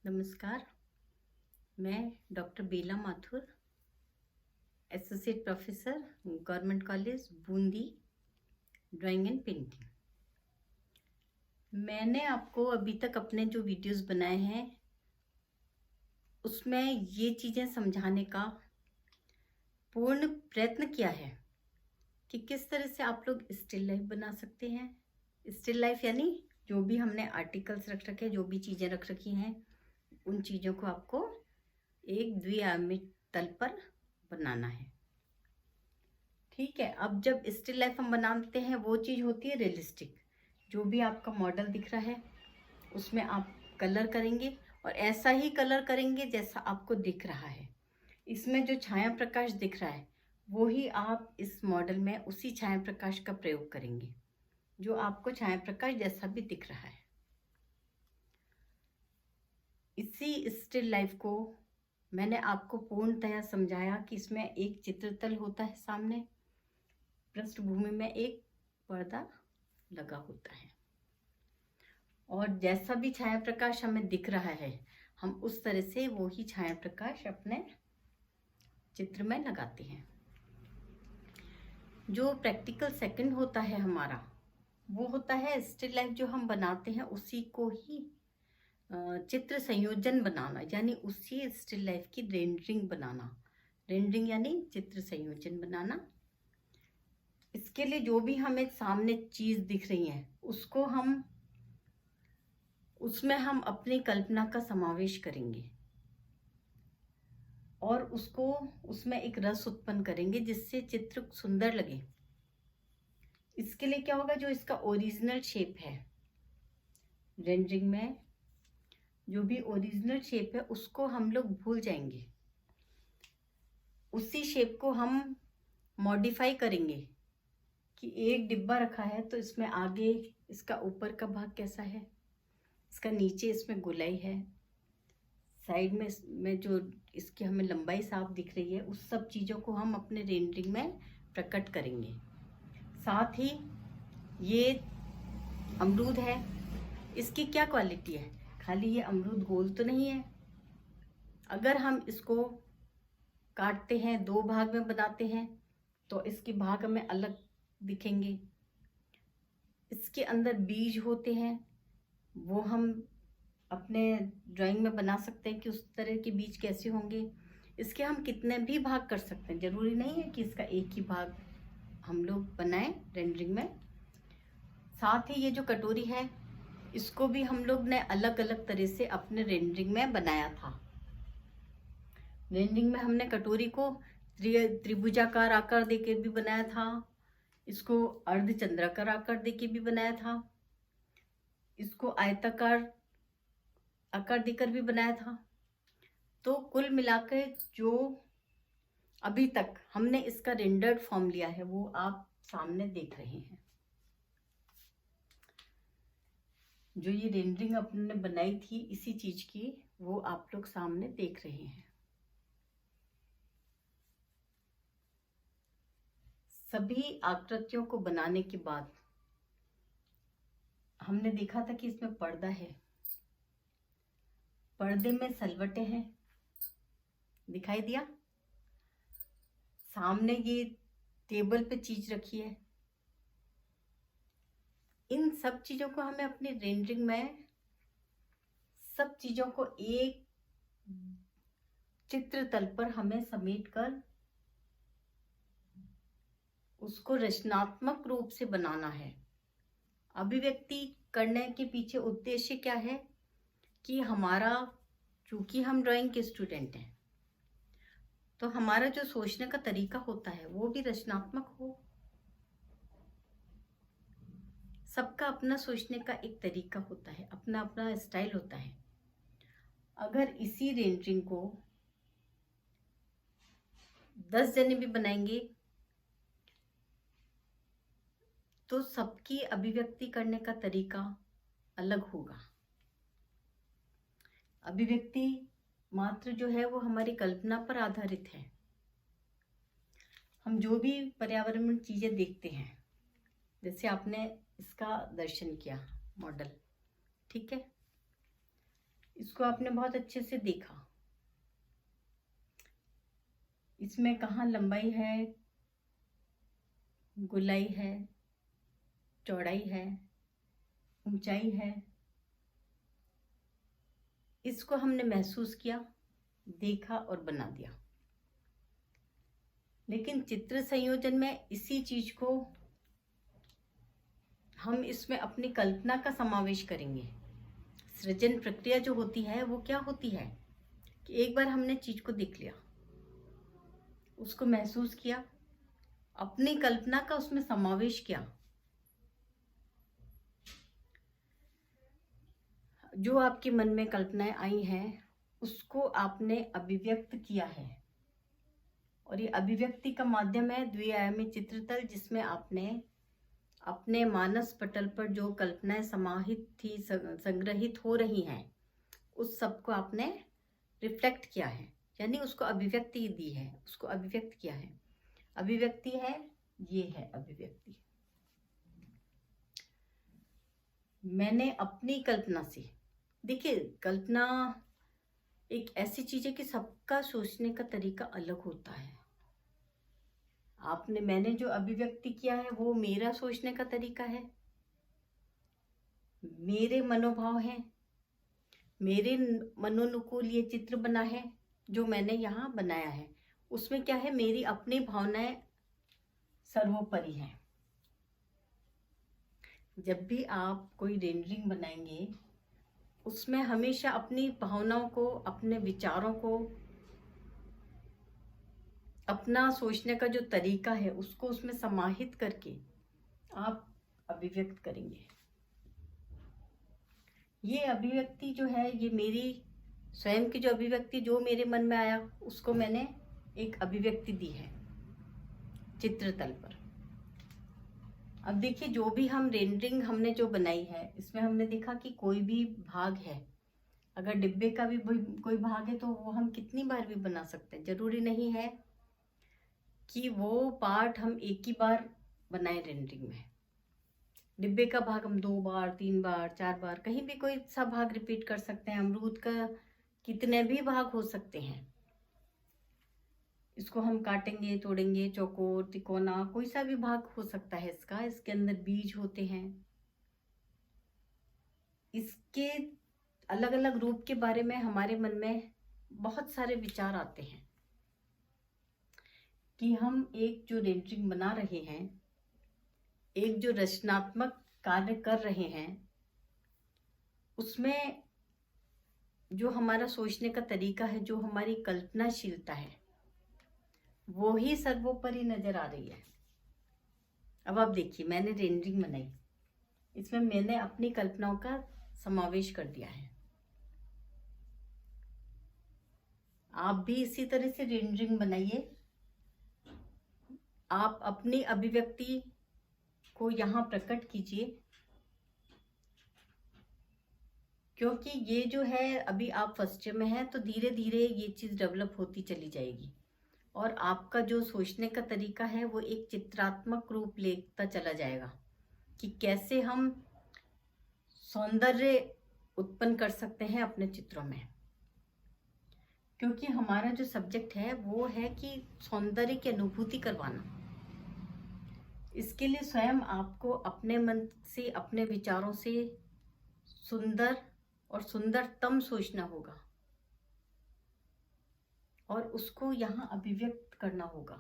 नमस्कार। मैं doctor Bela Mathur, associate professor, government college Bundi, drawing and painting. मैंने आपको अभी तक अपने जो वीडियोस बनाए हैं उसमें ये चीज़ें समझाने का पूर्ण प्रयत्न किया है कि किस तरह से आप लोग स्टिल लाइफ बना सकते हैं। स्टिल लाइफ यानी जो भी हमने आर्टिकल्स रख रखे हैं, जो भी चीज़ें रख रखी हैं, उन चीज़ों को आपको एक द्विआयामी तल पर बनाना है। ठीक है। अब जब स्टिल लाइफ हम बनाते हैं वो चीज़ होती है रियलिस्टिक। जो भी आपका मॉडल दिख रहा है उसमें आप कलर करेंगे और ऐसा ही कलर करेंगे जैसा आपको दिख रहा है। इसमें जो छाया प्रकाश दिख रहा है वो ही आप इस मॉडल में उसी छाया प्रकाश का प्रयोग करेंगे जो आपको छाया प्रकाश जैसा भी दिख रहा है। इसी स्टिल लाइफ को मैंने आपको पूर्णतया समझाया कि इसमें एक चित्रतल होता है, सामने पृष्ठभूमि में एक पर्दा लगा होता है और जैसा भी छाया प्रकाश हमें दिख रहा है हम उस तरह से वो ही छाया प्रकाश अपने चित्र में लगाते हैं। जो प्रैक्टिकल सेकंड होता है हमारा वो होता है स्टिल लाइफ जो हम बनाते हैं उसी को ही चित्र संयोजन बनाना, यानी उसी स्टिल लाइफ की रेंडरिंग बनाना। रेंडरिंग यानी चित्र संयोजन बनाना। इसके लिए जो भी हमें सामने चीज दिख रही है उसमें हम अपनी कल्पना का समावेश करेंगे और उसमें एक रस उत्पन्न करेंगे जिससे चित्र सुंदर लगे। इसके लिए क्या होगा, जो इसका ओरिजिनल शेप है, रेंडरिंग में जो भी ओरिजिनल शेप है उसको हम लोग भूल जाएंगे। उसी शेप को हम मॉडिफाई करेंगे कि एक डिब्बा रखा है तो इसमें आगे इसका ऊपर का भाग कैसा है, इसका नीचे इसमें गोलाई है, साइड में जो इसकी हमें लंबाई साफ दिख रही है, उस सब चीज़ों को हम अपने रेंडरिंग में प्रकट करेंगे। साथ ही ये अमरूद है, इसकी क्या क्वालिटी है, खाली ये अमरूद गोल तो नहीं है। अगर हम इसको काटते हैं, दो भाग में बनाते हैं तो इसके भाग हमें अलग दिखेंगे। इसके अंदर बीज होते हैं, वो हम अपने ड्राइंग में बना सकते हैं कि उस तरह के बीज कैसे होंगे। इसके हम कितने भी भाग कर सकते हैं, जरूरी नहीं है कि इसका एक ही भाग हम लोग बनाएं रेंडरिंग में। साथ ही ये जो कटोरी है इसको भी हम लोग ने अलग अलग तरह से अपने रेंडरिंग में बनाया था। रेंडरिंग में हमने कटोरी को त्रिभुजाकार आकार देके भी बनाया था, इसको अर्धचंद्राकार आकार देके भी बनाया था, इसको आयताकार आकार देकर भी बनाया था। तो कुल मिलाकर जो अभी तक हमने इसका रेंडर्ड फॉर्म लिया है वो आप सामने देख रहे हैं। जो ये रेंडरिंग अपने बनाई थी इसी चीज की, वो आप लोग सामने देख रहे हैं। सभी आकृतियों को बनाने के बाद हमने देखा था कि इसमें पर्दा है, पर्दे में सलवटें हैं, दिखाई दिया। सामने ये टेबल पे चीज रखी है। इन सब चीजों को हमें अपनी रेंडरिंग में सब चीजों को एक चित्र तल पर हमें समेटकर उसको रचनात्मक रूप से बनाना है। अभिव्यक्ति करने के पीछे उद्देश्य क्या है कि हमारा, चूंकि हम ड्राइंग के स्टूडेंट हैं तो हमारा जो सोचने का तरीका होता है वो भी रचनात्मक हो। सबका अपना सोचने का एक तरीका होता है, अपना अपना स्टाइल होता है। अगर इसी रेंडरिंग को 10 जने भी बनाएंगे तो सबकी अभिव्यक्ति करने का तरीका अलग होगा। अभिव्यक्ति मात्र जो है वो हमारी कल्पना पर आधारित है। हम जो भी पर्यावरण में चीजें देखते हैं, जैसे आपने इसका दर्शन किया मॉडल, ठीक है, इसको आपने बहुत अच्छे से देखा, इसमें कहाँ लंबाई है, गोलाई है, चौड़ाई है, ऊंचाई है, इसको हमने महसूस किया, देखा और बना दिया। लेकिन चित्र संयोजन में इसी चीज को हम इसमें अपनी कल्पना का समावेश करेंगे। सृजन प्रक्रिया जो होती है वो क्या होती है कि एक बार हमने चीज को देख लिया, उसको महसूस किया, अपनी कल्पना का उसमें समावेश किया, जो आपके मन में कल्पनाएं आई हैं उसको आपने अभिव्यक्त किया है। और ये अभिव्यक्ति का माध्यम है द्विआयामी चित्रतल, जिसमें आपने अपने मानस पटल पर जो कल्पनाएं समाहित थी, संग्रहित हो रही हैं, उस सब को आपने रिफ्लेक्ट किया है, यानी उसको अभिव्यक्ति दी है, उसको अभिव्यक्त किया है। अभिव्यक्ति है, ये है अभिव्यक्ति। मैंने अपनी कल्पना से, देखिए कल्पना एक ऐसी चीज है कि सबका सोचने का तरीका अलग होता है। मैंने जो अभिव्यक्ति किया है वो मेरा सोचने का तरीका है, मेरे मनोभाव हैं, मेरे मनोनुकूल ये चित्र बना है जो मैंने यहाँ बनाया है। उसमें क्या है, मेरी अपनी भावनाएं सर्वोपरि हैं। जब भी आप कोई रेंडरिंग बनाएंगे उसमें हमेशा अपनी भावनाओं को, अपने विचारों को, अपना सोचने का जो तरीका है उसको उसमें समाहित करके आप अभिव्यक्त करेंगे। ये अभिव्यक्ति जो है, ये मेरी स्वयं की जो अभिव्यक्ति जो मेरे मन में आया उसको मैंने एक अभिव्यक्ति दी है चित्रतल पर। अब देखिए, जो भी हम रेंडरिंग हमने जो बनाई है इसमें हमने देखा कि कोई भी भाग है, अगर डिब्बे का भी कोई भाग है तो वो हम कितनी बार भी बना सकते हैं। जरूरी नहीं है कि वो पार्ट हम एक ही बार बनाए रेंडरिंग में। डिब्बे का भाग हम 2 बार, 3 बार, 4 बार, कहीं भी कोई सा भाग रिपीट कर सकते हैं। अमरूद का कितने भी भाग हो सकते हैं। इसको हम काटेंगे, तोड़ेंगे, चौकोर, तिकोना, कोई सा भी भाग हो सकता है इसका। इसके अंदर बीज होते हैं। इसके अलग अलग रूप के बारे में हमारे मन में बहुत सारे विचार आते हैं कि हम एक जो रेंडरिंग बना रहे हैं, एक जो रचनात्मक कार्य कर रहे हैं, उसमें जो हमारा सोचने का तरीका है, जो हमारी कल्पनाशीलता है, वो ही सर्वोपरि नजर आ रही है। अब आप देखिए, मैंने रेंडरिंग बनाई, इसमें मैंने अपनी कल्पनाओं का समावेश कर दिया है। आप भी इसी तरह से रेंडरिंग बनाइए। आप अपनी अभिव्यक्ति को यहाँ प्रकट कीजिए, क्योंकि ये जो है अभी आप फर्स्ट ईयर में हैं, तो धीरे धीरे ये चीज़ डेवलप होती चली जाएगी और आपका जो सोचने का तरीका है वो एक चित्रात्मक रूप लेता चला जाएगा कि कैसे हम सौंदर्य उत्पन्न कर सकते हैं अपने चित्रों में। क्योंकि हमारा जो सब्जेक्ट है वो है कि सौंदर्य की अनुभूति करवाना। इसके लिए स्वयं आपको अपने मन से, अपने विचारों से सुंदर और सुंदरतम सोचना होगा और उसको यहाँ अभिव्यक्त करना होगा।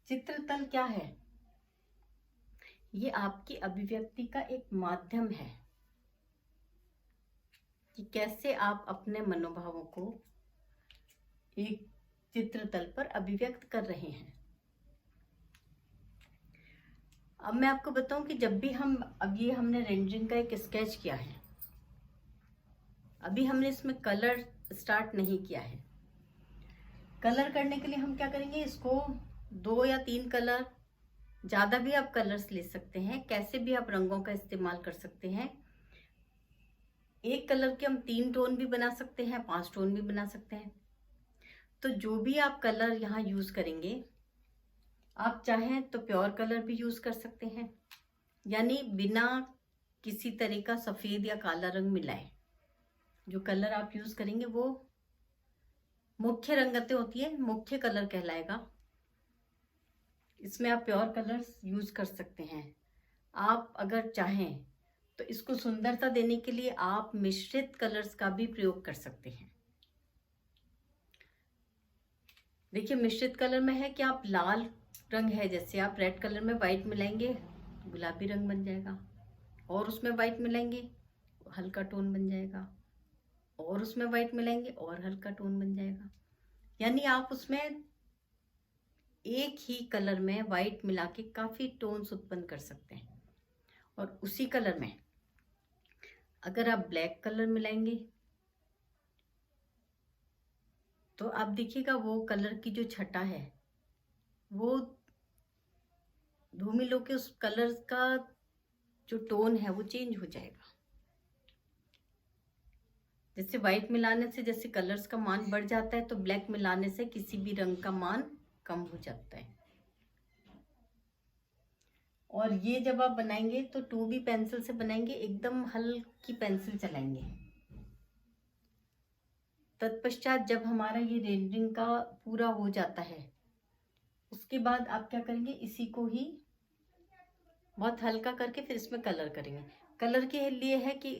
चित्रतल क्या है? ये आपकी अभिव्यक्ति का एक माध्यम है कि कैसे आप अपने मनोभावों को एक चित्रतल पर अभिव्यक्त कर रहे हैं। अब मैं आपको बताऊं कि जब भी ये हमने रेंडरिंग का एक स्केच किया है, अभी हमने इसमें कलर स्टार्ट नहीं किया है। कलर करने के लिए हम क्या करेंगे, इसको 2 या 3 कलर, ज़्यादा भी आप कलर्स ले सकते हैं, कैसे भी आप रंगों का इस्तेमाल कर सकते हैं। एक कलर के हम 3 टोन भी बना सकते हैं, 5 टोन भी बना सकते हैं। तो जो भी आप कलर यहाँ यूज़ करेंगे, आप चाहें तो प्योर कलर भी यूज़ कर सकते हैं, यानी बिना किसी तरह का सफ़ेद या काला रंग मिलाएं। जो कलर आप यूज़ करेंगे वो मुख्य रंगतें होती है, मुख्य कलर कहलाएगा। इसमें आप प्योर कलर्स यूज़ कर सकते हैं। आप अगर चाहें तो इसको सुंदरता देने के लिए आप मिश्रित कलर्स का भी प्रयोग कर सकते हैं। देखिए, मिश्रित कलर में है कि आप लाल रंग है, जैसे आप रेड कलर में वाइट मिलाएंगे गुलाबी रंग बन जाएगा, और उसमें वाइट मिलाएंगे हल्का टोन बन जाएगा, और उसमें वाइट मिलाएंगे और हल्का टोन बन जाएगा। यानी आप उसमें एक ही कलर में वाइट मिला के काफ़ी टोन्स उत्पन्न कर सकते हैं। और उसी कलर में अगर आप ब्लैक कलर मिलाएंगे तो आप देखिएगा वो कलर की जो छटा है वो धूमिलों के उस कलर का जो टोन है वो चेंज हो जाएगा। जैसे व्हाइट मिलाने से जैसे कलर्स का मान बढ़ जाता है, तो ब्लैक मिलाने से किसी भी रंग का मान कम हो जाता है। और ये जब आप बनाएंगे तो 2B पेंसिल से बनाएंगे, एकदम हल्की पेंसिल चलाएंगे। तत्पश्चात जब हमारा ये रेंडरिंग का पूरा हो जाता है, उसके बाद आप क्या करेंगे, इसी को ही बहुत हल्का करके फिर इसमें कलर करेंगे। कलर के लिए है कि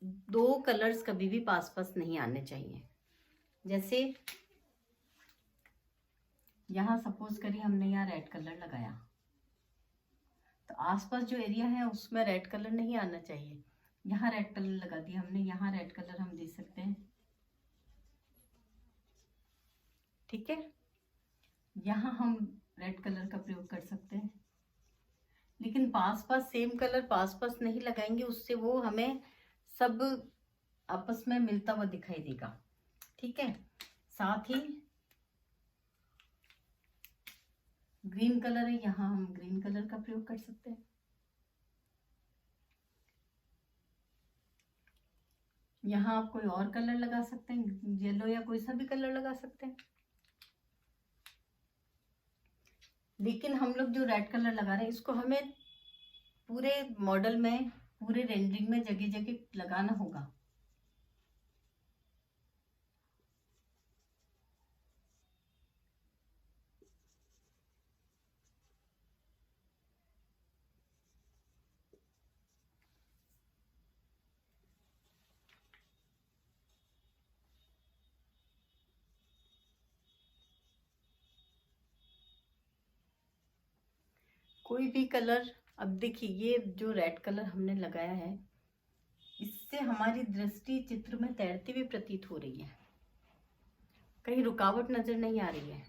दो कलर्स कभी भी पास पास नहीं आने चाहिए। जैसे यहाँ सपोज करिए हमने यहाँ रेड कलर लगाया, तो आसपास जो एरिया है उसमें रेड कलर नहीं आना चाहिए। यहाँ रेड कलर लगा दिया हमने, यहाँ रेड कलर हम दे सकते हैं, ठीक है। यहाँ हम रेड कलर का प्रयोग कर सकते हैं, लेकिन पास पास सेम कलर पास पास नहीं लगाएंगे, उससे वो हमें सब आपस में मिलता हुआ दिखाई देगा, ठीक है। साथ ही ग्रीन कलर है, यहाँ हम ग्रीन कलर का प्रयोग कर सकते हैं। यहाँ आप कोई और कलर लगा सकते हैं, येलो या कोई सा भी कलर लगा सकते हैं। लेकिन हम लोग जो रेड कलर लगा रहे हैं इसको हमें पूरे मॉडल में, पूरे रेंडरिंग में जगह जगह लगाना होगा। कोई भी कलर, अब देखिए ये जो रेड कलर हमने लगाया है इससे हमारी दृष्टि चित्र में तैरती हुई प्रतीत हो रही है, कहीं रुकावट नजर नहीं आ रही है।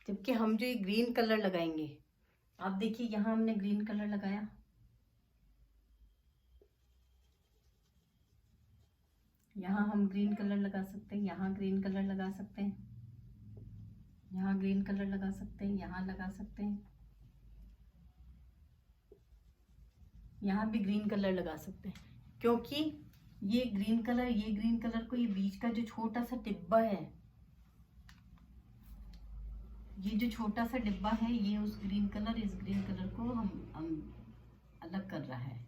जबकि हम जो ये ग्रीन कलर लगाएंगे, आप देखिए यहाँ हमने ग्रीन कलर लगाया, यहाँ हम ग्रीन कलर लगा सकते हैं, यहाँ ग्रीन कलर लगा सकते हैं, यहाँ ग्रीन कलर लगा सकते हैं, यहाँ लगा सकते हैं, यहाँ भी ग्रीन कलर लगा सकते हैं। क्योंकि ये ग्रीन कलर को, ये बीच का जो छोटा सा डिब्बा है, ये जो छोटा सा डिब्बा है, ये उस ग्रीन कलर, इस ग्रीन कलर को हम अलग कर रहा है।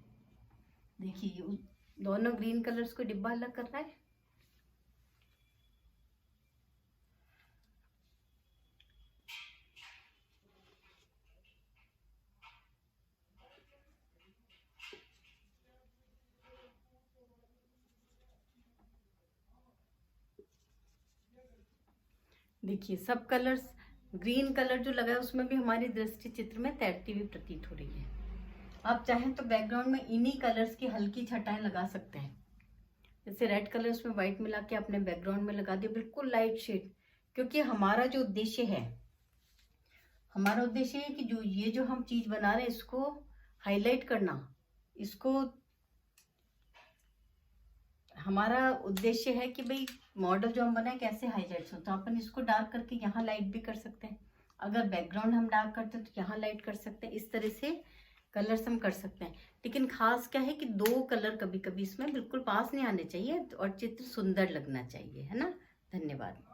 देखिए ये दोनों ग्रीन कलर्स को डिब्बा अलग कर रहा है। देखिए सब कलर्स, ग्रीन कलर जो लगा है उसमें भी हमारी दृष्टि चित्र में तैरती हुई प्रतीत हो रही है। आप चाहें तो बैकग्राउंड में इन्हीं कलर्स की हल्की छटाएं लगा सकते हैं। जैसे रेड कलर उसमें व्हाइट मिला के अपने बैकग्राउंड में लगा दिया, बिल्कुल लाइट शेड। क्योंकि हमारा जो उद्देश्य है, हमारा उद्देश्य है कि जो ये जो हम चीज बना रहे हैं इसको हाईलाइट करना, इसको हमारा उद्देश्य है कि भाई मॉडल जो हम बनाए कैसे हाईलाइट्स हो। तो अपन इसको डार्क करके यहाँ लाइट भी कर सकते हैं, अगर बैकग्राउंड हम डार्क करते हैं तो यहाँ लाइट कर सकते हैं। इस तरह से कलर्स हम कर सकते हैं, लेकिन खास क्या है कि दो कलर कभी कभी इसमें बिल्कुल पास नहीं आने चाहिए और चित्र सुंदर लगना चाहिए, है ना। धन्यवाद।